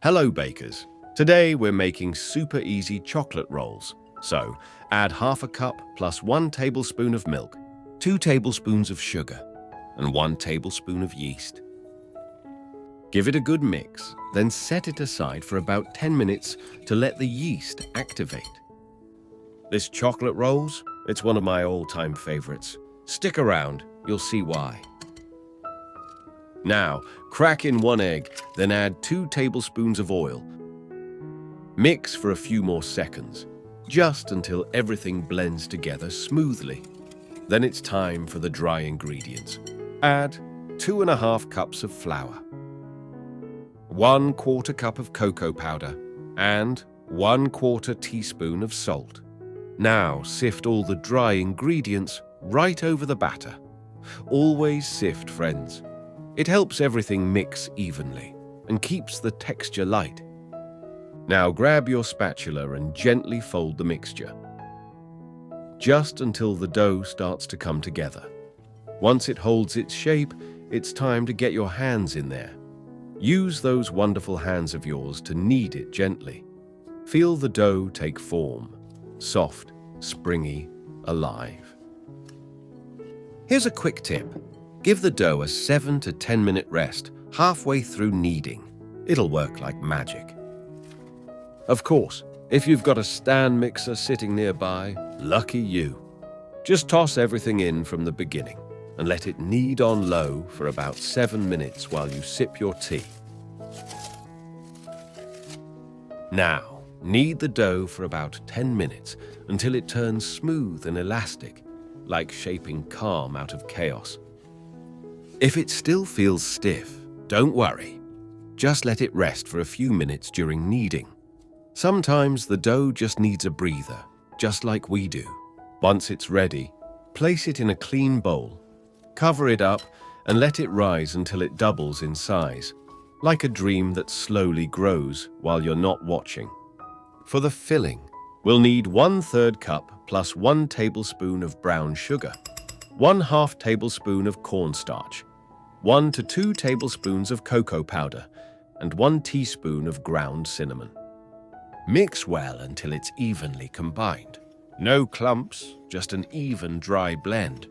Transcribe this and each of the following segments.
Hello bakers! Today we're making super easy chocolate rolls. So, add half a cup plus 1 tablespoon of milk, 2 tablespoons of sugar, and 1 tablespoon of yeast. Give it a good mix, then set it aside for about 10 minutes to let the yeast activate. This chocolate rolls, it's one of my all-time favorites. Stick around, you'll see why. Now, crack in 1 egg, then add 2 tablespoons of oil. Mix for a few more seconds, just until everything blends together smoothly. Then it's time for the dry ingredients. Add 2½ cups of flour, 1/4 cup of cocoa powder, and 1/4 teaspoon of salt. Now sift all the dry ingredients right over the batter. Always sift, friends. It helps everything mix evenly and keeps the texture light. Now grab your spatula and gently fold the mixture, just until the dough starts to come together. Once it holds its shape, it's time to get your hands in there. Use those wonderful hands of yours to knead it gently. Feel the dough take form, soft, springy, alive. Here's a quick tip. Give the dough a 7 to 10 minute rest halfway through kneading. It'll work like magic. Of course, if you've got a stand mixer sitting nearby, lucky you. Just toss everything in from the beginning and let it knead on low for about 7 minutes while you sip your tea. Now, knead the dough for about 10 minutes until it turns smooth and elastic, like shaping calm out of chaos. If it still feels stiff, don't worry. Just let it rest for a few minutes during kneading. Sometimes the dough just needs a breather, just like we do. Once it's ready, place it in a clean bowl, cover it up, and let it rise until it doubles in size, like a dream that slowly grows while you're not watching. For the filling, we'll need 1/3 cup plus 1 tablespoon of brown sugar, 1/2 tablespoon of cornstarch, 1 to 2 tablespoons of cocoa powder, and 1 teaspoon of ground cinnamon. Mix well until it's evenly combined. No clumps, just an even dry blend.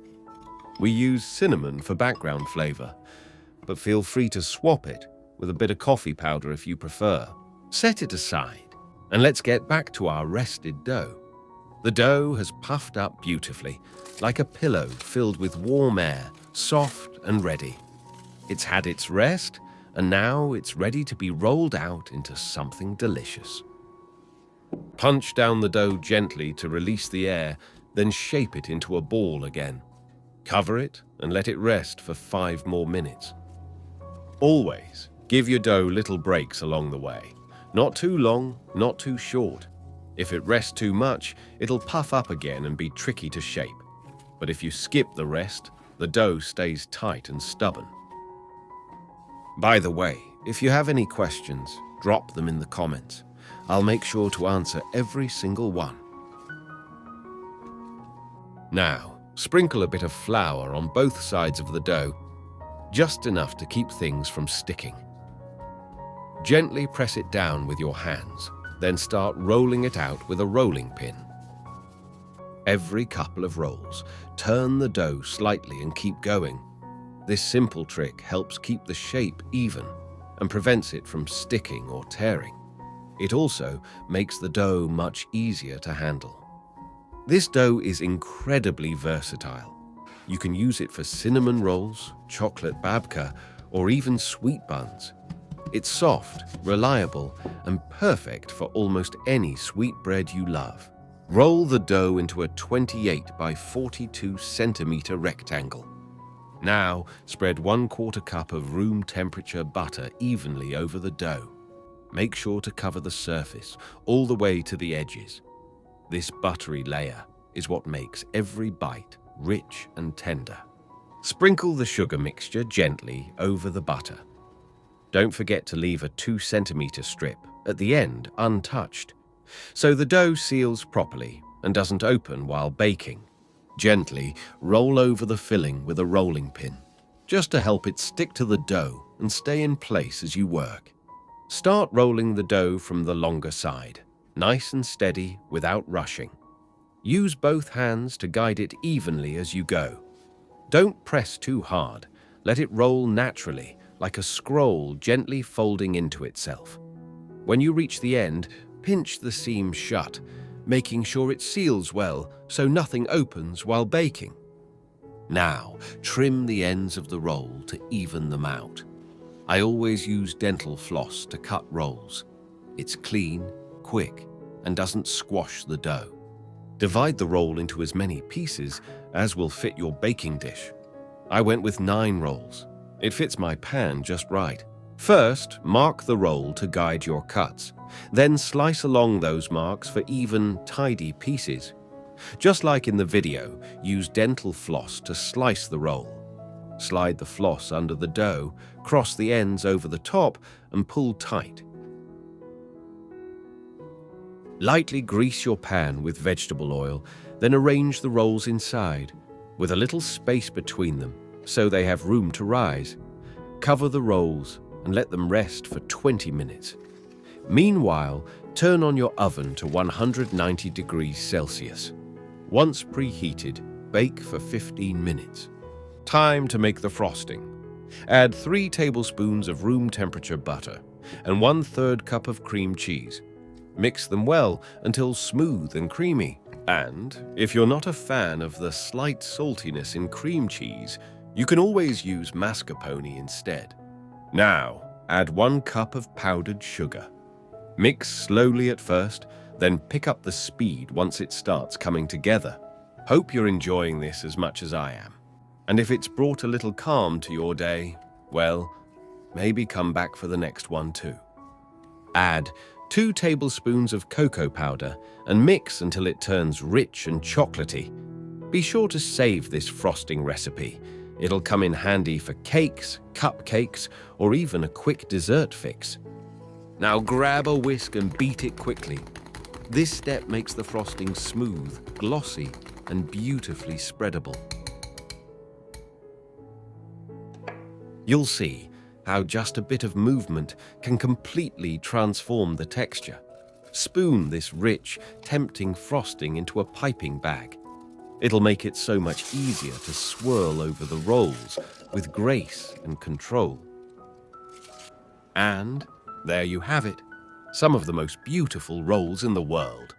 We use cinnamon for background flavor, but feel free to swap it with a bit of coffee powder if you prefer. Set it aside, and let's get back to our rested dough. The dough has puffed up beautifully, like a pillow filled with warm air, soft and ready. It's had its rest, and now it's ready to be rolled out into something delicious. Punch down the dough gently to release the air, then shape it into a ball again. Cover it and let it rest for 5 more minutes. Always give your dough little breaks along the way. Not too long, not too short. If it rests too much, it'll puff up again and be tricky to shape. But if you skip the rest, the dough stays tight and stubborn. By the way, if you have any questions, drop them in the comments. I'll make sure to answer every single one. Now, sprinkle a bit of flour on both sides of the dough, just enough to keep things from sticking. Gently press it down with your hands, then start rolling it out with a rolling pin. Every couple of rolls, turn the dough slightly and keep going. This simple trick helps keep the shape even and prevents it from sticking or tearing. It also makes the dough much easier to handle. This dough is incredibly versatile. You can use it for cinnamon rolls, chocolate babka, or even sweet buns. It's soft, reliable, and perfect for almost any sweetbread you love. Roll the dough into a 28 by 42 centimeter rectangle. Now, spread 1/4 cup of room temperature butter evenly over the dough. Make sure to cover the surface all the way to the edges. This buttery layer is what makes every bite rich and tender. Sprinkle the sugar mixture gently over the butter. Don't forget to leave a 2 centimeter strip at the end untouched, so the dough seals properly and doesn't open while baking. Gently roll over the filling with a rolling pin, just to help it stick to the dough and stay in place as you work. Start rolling the dough from the longer side, nice and steady without rushing. Use both hands to guide it evenly as you go. Don't press too hard. Let it roll naturally, like a scroll gently folding into itself. When you reach the end, pinch the seam shut, making sure it seals well so nothing opens while baking. Now, trim the ends of the roll to even them out. I always use dental floss to cut rolls. It's clean, quick, and doesn't squash the dough. Divide the roll into as many pieces as will fit your baking dish. I went with 9 rolls. It fits my pan just right. First, mark the roll to guide your cuts. Then slice along those marks for even, tidy pieces. Just like in the video, use dental floss to slice the roll. Slide the floss under the dough, cross the ends over the top, and pull tight. Lightly grease your pan with vegetable oil, then arrange the rolls inside, with a little space between them, so they have room to rise. Cover the rolls and let them rest for 20 minutes. Meanwhile, turn on your oven to 190 degrees Celsius. Once preheated, bake for 15 minutes. Time to make the frosting. Add 3 tablespoons of room temperature butter and 1/3 cup of cream cheese. Mix them well until smooth and creamy. And if you're not a fan of the slight saltiness in cream cheese, you can always use mascarpone instead. Now, add 1 cup of powdered sugar. Mix slowly at first, then pick up the speed once it starts coming together. Hope you're enjoying this as much as I am. And if it's brought a little calm to your day, well, maybe come back for the next one too. Add 2 tablespoons of cocoa powder and mix until it turns rich and chocolatey. Be sure to save this frosting recipe. It'll come in handy for cakes, cupcakes, or even a quick dessert fix. Now grab a whisk and beat it quickly. This step makes the frosting smooth, glossy, and beautifully spreadable. You'll see how just a bit of movement can completely transform the texture. Spoon this rich, tempting frosting into a piping bag. It'll make it so much easier to swirl over the rolls with grace and control. And there you have it, some of the most beautiful rolls in the world.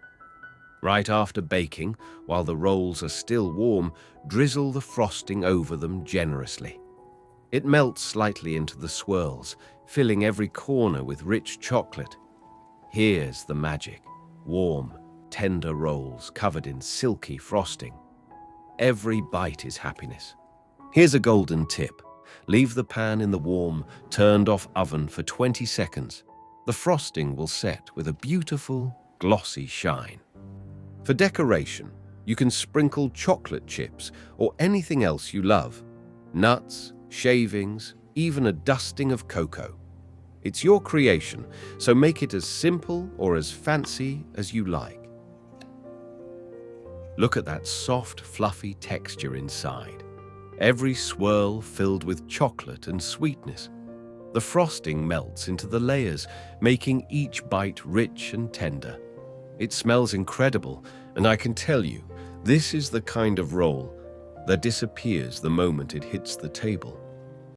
Right after baking, while the rolls are still warm, drizzle the frosting over them generously. It melts slightly into the swirls, filling every corner with rich chocolate. Here's the magic: warm, tender rolls covered in silky frosting. Every bite is happiness. Here's a golden tip. Leave the pan in the warm, turned-off oven for 20 seconds. The frosting will set with a beautiful, glossy shine. For decoration, you can sprinkle chocolate chips or anything else you love. Nuts, shavings, even a dusting of cocoa. It's your creation, so make it as simple or as fancy as you like. Look at that soft, fluffy texture inside. Every swirl filled with chocolate and sweetness. The frosting melts into the layers, making each bite rich and tender. It smells incredible, and I can tell you, this is the kind of roll that disappears the moment it hits the table.